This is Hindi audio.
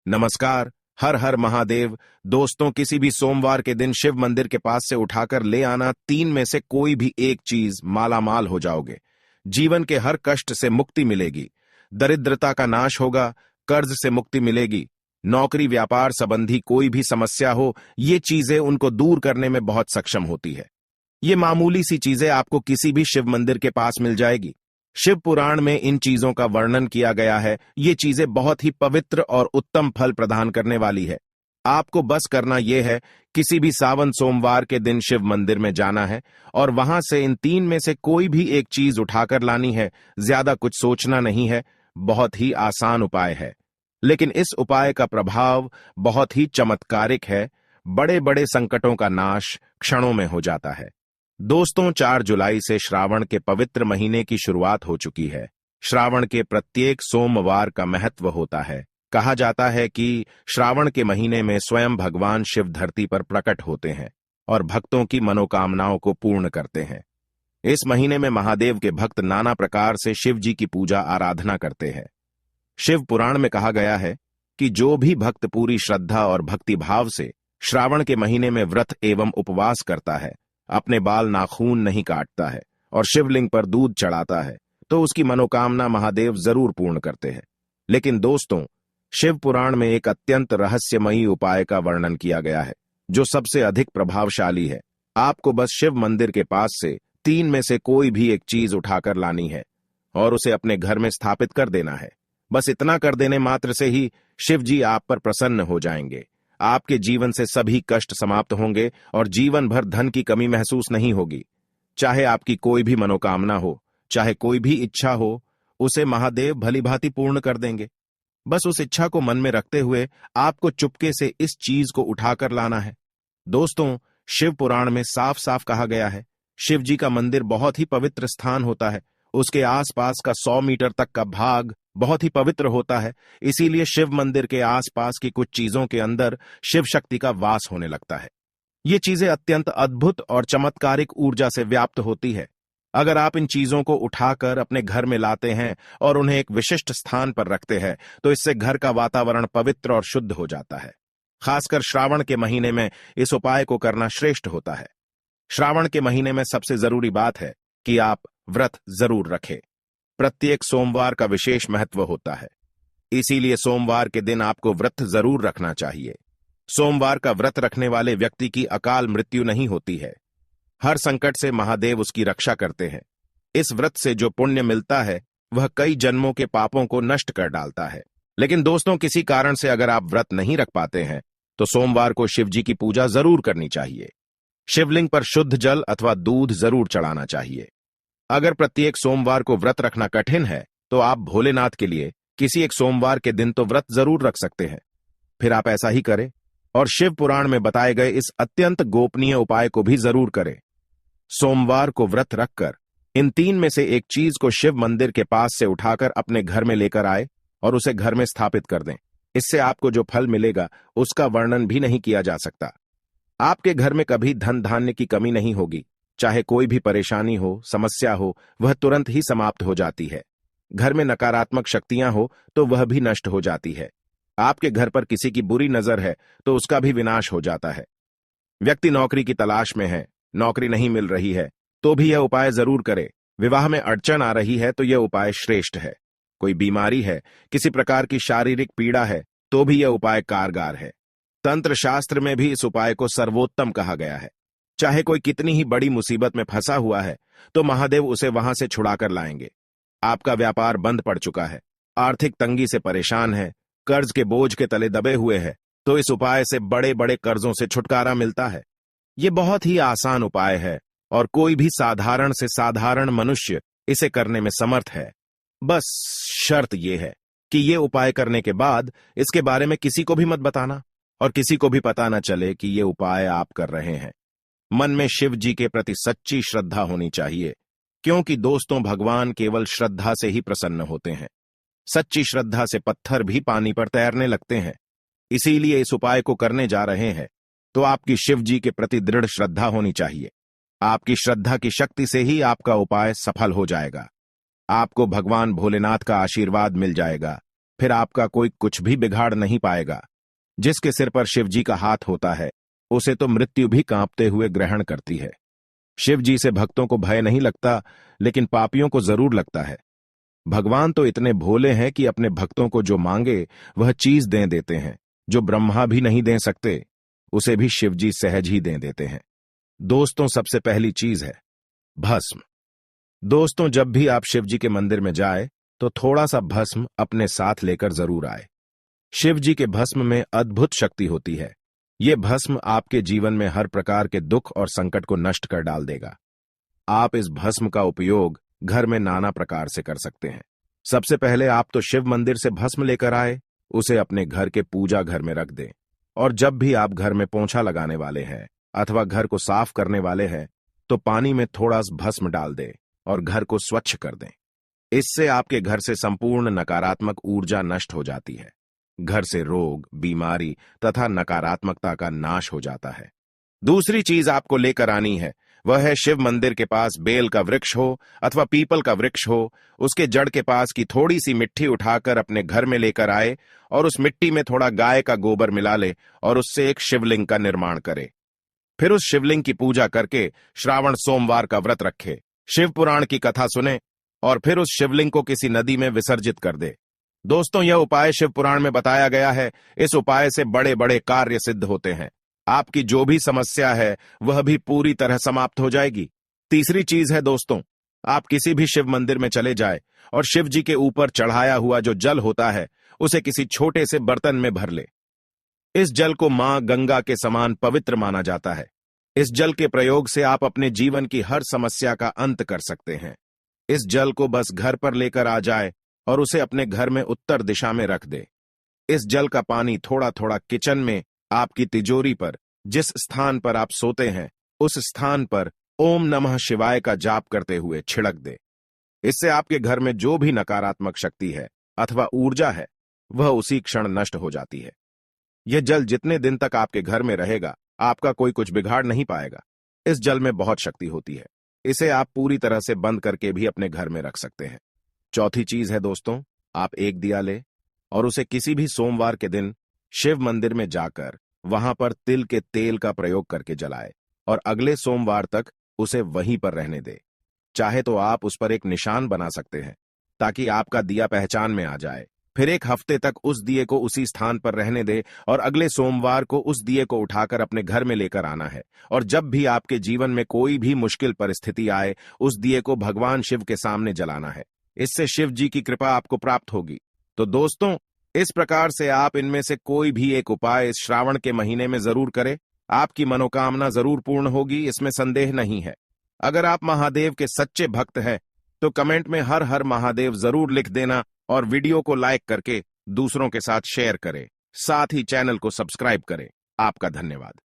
नमस्कार। हर हर महादेव। दोस्तों, किसी भी सोमवार के दिन शिव मंदिर के पास से उठाकर ले आना तीन में से कोई भी एक चीज, मालामाल हो जाओगे। जीवन के हर कष्ट से मुक्ति मिलेगी, दरिद्रता का नाश होगा, कर्ज से मुक्ति मिलेगी, नौकरी व्यापार संबंधी कोई भी समस्या हो, ये चीजें उनको दूर करने में बहुत सक्षम होती है। ये मामूली सी चीजें आपको किसी भी शिव मंदिर के पास मिल जाएगी। शिव पुराण में इन चीजों का वर्णन किया गया है। ये चीजें बहुत ही पवित्र और उत्तम फल प्रदान करने वाली है। आपको बस करना यह है, किसी भी सावन सोमवार के दिन शिव मंदिर में जाना है और वहां से इन तीन में से कोई भी एक चीज उठाकर लानी है। ज्यादा कुछ सोचना नहीं है, बहुत ही आसान उपाय है, लेकिन इस उपाय का प्रभाव बहुत ही चमत्कारिक है। बड़े बड़े संकटों का नाश क्षणों में हो जाता है। दोस्तों, 4 जुलाई से श्रावण के पवित्र महीने की शुरुआत हो चुकी है। श्रावण के प्रत्येक सोमवार का महत्व होता है। कहा जाता है कि श्रावण के महीने में स्वयं भगवान शिव धरती पर प्रकट होते हैं और भक्तों की मनोकामनाओं को पूर्ण करते हैं। इस महीने में महादेव के भक्त नाना प्रकार से शिव जी की पूजा आराधना करते हैं। शिव पुराण में कहा गया है कि जो भी भक्त पूरी श्रद्धा और भक्ति भाव से श्रावण के महीने में व्रत एवं उपवास करता है, अपने बाल नाखून नहीं काटता है और शिवलिंग पर दूध चढ़ाता है, तो उसकी मनोकामना महादेव जरूर पूर्ण करते हैं। लेकिन दोस्तों, शिव पुराण में एक अत्यंत रहस्यमयी उपाय का वर्णन किया गया है, जो सबसे अधिक प्रभावशाली है। आपको बस शिव मंदिर के पास से तीन में से कोई भी एक चीज उठाकर लानी है और उसे अपने घर में स्थापित कर देना है। बस इतना कर देने मात्र से ही शिव जी आप पर प्रसन्न हो जाएंगे। आपके जीवन से सभी कष्ट समाप्त होंगे और जीवन भर धन की कमी महसूस नहीं होगी। चाहे आपकी कोई भी मनोकामना हो, चाहे कोई भी इच्छा हो, उसे महादेव भलीभांति पूर्ण कर देंगे। बस उस इच्छा को मन में रखते हुए आपको चुपके से इस चीज को उठाकर लाना है। दोस्तों, शिव पुराण में साफ साफ कहा गया है, शिव जी का मंदिर बहुत ही पवित्र स्थान होता है। उसके आसपास का 100 मीटर तक का भाग बहुत ही पवित्र होता है। इसीलिए शिव मंदिर के आसपास की कुछ चीजों के अंदर शिव शक्ति का वास होने लगता है। ये चीजें अत्यंत अद्भुत और चमत्कारिक ऊर्जा से व्याप्त होती है। अगर आप इन चीजों को उठाकर अपने घर में लाते हैं और उन्हें एक विशिष्ट स्थान पर रखते हैं, तो इससे घर का वातावरण पवित्र और शुद्ध हो जाता है। खासकर श्रावण के महीने में इस उपाय को करना श्रेष्ठ होता है। श्रावण के महीने में सबसे जरूरी बात है कि आप व्रत जरूर रखें। प्रत्येक सोमवार का विशेष महत्व होता है, इसीलिए सोमवार के दिन आपको व्रत जरूर रखना चाहिए। सोमवार का व्रत रखने वाले व्यक्ति की अकाल मृत्यु नहीं होती है। हर संकट से महादेव उसकी रक्षा करते हैं। इस व्रत से जो पुण्य मिलता है वह कई जन्मों के पापों को नष्ट कर डालता है। लेकिन दोस्तों, किसी कारण से अगर आप व्रत नहीं रख पाते हैं तो सोमवार को शिव जी की पूजा जरूर करनी चाहिए। शिवलिंग पर शुद्ध जल अथवा दूध जरूर चढ़ाना चाहिए। अगर प्रत्येक सोमवार को व्रत रखना कठिन है तो आप भोलेनाथ के लिए किसी एक सोमवार के दिन तो व्रत जरूर रख सकते हैं। फिर आप ऐसा ही करें और शिव पुराण में बताए गए इस अत्यंत गोपनीय उपाय को भी जरूर करें। सोमवार को व्रत रखकर इन तीन में से एक चीज को शिव मंदिर के पास से उठाकर अपने घर में लेकर आए और उसे घर में स्थापित कर दें। इससे आपको जो फल मिलेगा उसका वर्णन भी नहीं किया जा सकता। आपके घर में कभी धन धान्य की कमी नहीं होगी। चाहे कोई भी परेशानी हो, समस्या हो, वह तुरंत ही समाप्त हो जाती है। घर में नकारात्मक शक्तियां हो तो वह भी नष्ट हो जाती है। आपके घर पर किसी की बुरी नजर है तो उसका भी विनाश हो जाता है। व्यक्ति नौकरी की तलाश में है, नौकरी नहीं मिल रही है तो भी यह उपाय जरूर करे। विवाह में अड़चन आ रही है तो यह उपाय श्रेष्ठ है। कोई बीमारी है, किसी प्रकार की शारीरिक पीड़ा है तो भी यह उपाय कारगर है। तंत्र शास्त्र में भी इस उपाय को सर्वोत्तम कहा गया है। चाहे कोई कितनी ही बड़ी मुसीबत में फंसा हुआ है तो महादेव उसे वहां से छुड़ाकर लाएंगे। आपका व्यापार बंद पड़ चुका है, आर्थिक तंगी से परेशान है, कर्ज के बोझ के तले दबे हुए है, तो इस उपाय से बड़े बड़े कर्जों से छुटकारा मिलता है। ये बहुत ही आसान उपाय है और कोई भी साधारण से साधारण मनुष्य इसे करने में समर्थ है। बस शर्त यह है कि ये उपाय करने के बाद इसके बारे में किसी को भी मत बताना और किसी को भी पता न चले कि ये उपाय आप कर रहे हैं। मन में शिव जी के प्रति सच्ची श्रद्धा होनी चाहिए, क्योंकि दोस्तों, भगवान केवल श्रद्धा से ही प्रसन्न होते हैं। सच्ची श्रद्धा से पत्थर भी पानी पर तैरने लगते हैं। इसीलिए इस उपाय को करने जा रहे हैं तो आपकी शिव जी के प्रति दृढ़ श्रद्धा होनी चाहिए। आपकी श्रद्धा की शक्ति से ही आपका उपाय सफल हो जाएगा। आपको भगवान भोलेनाथ का आशीर्वाद मिल जाएगा फिर आपका कोई कुछ भी बिगाड़ नहीं पाएगा। जिसके सिर पर शिव जी का हाथ होता है, उसे तो मृत्यु भी कांपते हुए ग्रहण करती है। शिव जी से भक्तों को भय नहीं लगता, लेकिन पापियों को जरूर लगता है। भगवान तो इतने भोले हैं कि अपने भक्तों को जो मांगे वह चीज दे देते हैं। जो ब्रह्मा भी नहीं दे सकते, उसे भी शिव जी सहज ही दे देते हैं। दोस्तों, सबसे पहली चीज है भस्म। दोस्तों, जब भी आप शिव जी के मंदिर में जाए तो थोड़ा सा भस्म अपने साथ लेकर जरूर आए। शिव जी के भस्म में अद्भुत शक्ति होती है। ये भस्म आपके जीवन में हर प्रकार के दुख और संकट को नष्ट कर डाल देगा। आप इस भस्म का उपयोग घर में नाना प्रकार से कर सकते हैं। सबसे पहले आप तो शिव मंदिर से भस्म लेकर आए, उसे अपने घर के पूजा घर में रख दें। और जब भी आप घर में पोंछा लगाने वाले हैं अथवा घर को साफ करने वाले हैं, तो पानी में थोड़ा भस्म डाल दें और घर को स्वच्छ कर दें। इससे आपके घर से संपूर्ण नकारात्मक ऊर्जा नष्ट हो जाती है। घर से रोग, बीमारी तथा नकारात्मकता का नाश हो जाता है। दूसरी चीज आपको लेकर आनी है, वह है शिव मंदिर के पास बेल का वृक्ष हो अथवा पीपल का वृक्ष हो, उसके जड़ के पास की थोड़ी सी मिट्टी उठाकर अपने घर में लेकर आए और उस मिट्टी में थोड़ा गाय का गोबर मिला ले और उससे एक शिवलिंग का निर्माण करे। फिर उस शिवलिंग की पूजा करके श्रावण सोमवार का व्रत रखे, शिव पुराण की कथा सुने और फिर उस शिवलिंग को किसी नदी में विसर्जित कर दे। दोस्तों, यह उपाय शिव पुराण में बताया गया है। इस उपाय से बड़े बड़े कार्य सिद्ध होते हैं। आपकी जो भी समस्या है वह भी पूरी तरह समाप्त हो जाएगी। तीसरी चीज है दोस्तों, आप किसी भी शिव मंदिर में चले जाए और शिव जी के ऊपर चढ़ाया हुआ जो जल होता है उसे किसी छोटे से बर्तन में भर ले। इस जल को मां गंगा के समान पवित्र माना जाता है। इस जल के प्रयोग से आप अपने जीवन की हर समस्या का अंत कर सकते हैं। इस जल को बस घर पर लेकर आ जाए और उसे अपने घर में उत्तर दिशा में रख दे। इस जल का पानी थोड़ा थोड़ा किचन में आपकी तिजोरी पर, जिस स्थान पर आप सोते हैं उस स्थान पर ओम नमः शिवाय का जाप करते हुए छिड़क दे। इससे आपके घर में जो भी नकारात्मक शक्ति है अथवा ऊर्जा है वह उसी क्षण नष्ट हो जाती है। यह जल जितने दिन तक आपके घर में रहेगा, आपका कोई कुछ बिगाड़ नहीं पाएगा। इस जल में बहुत शक्ति होती है। इसे आप पूरी तरह से बंद करके भी अपने घर में रख सकते हैं। चौथी चीज है दोस्तों, आप एक दिया ले और उसे किसी भी सोमवार के दिन शिव मंदिर में जाकर वहां पर तिल के तेल का प्रयोग करके जलाए और अगले सोमवार तक उसे वहीं पर रहने दे। चाहे तो आप उस पर एक निशान बना सकते हैं ताकि आपका दिया पहचान में आ जाए। फिर एक हफ्ते तक उस दिए को उसी स्थान पर रहने दे और अगले सोमवार को उस दिए को उठाकर अपने घर में लेकर आना है। और जब भी आपके जीवन में कोई भी मुश्किल परिस्थिति आए, उस दिए को भगवान शिव के सामने जलाना है। इससे शिव जी की कृपा आपको प्राप्त होगी। तो दोस्तों, इस प्रकार से आप इनमें से कोई भी एक उपाय इस श्रावण के महीने में जरूर करें। आपकी मनोकामना जरूर पूर्ण होगी, इसमें संदेह नहीं है। अगर आप महादेव के सच्चे भक्त हैं तो कमेंट में हर हर महादेव जरूर लिख देना और वीडियो को लाइक करके दूसरों के साथ शेयर करें। साथ ही चैनल को सब्सक्राइब करें। आपका धन्यवाद।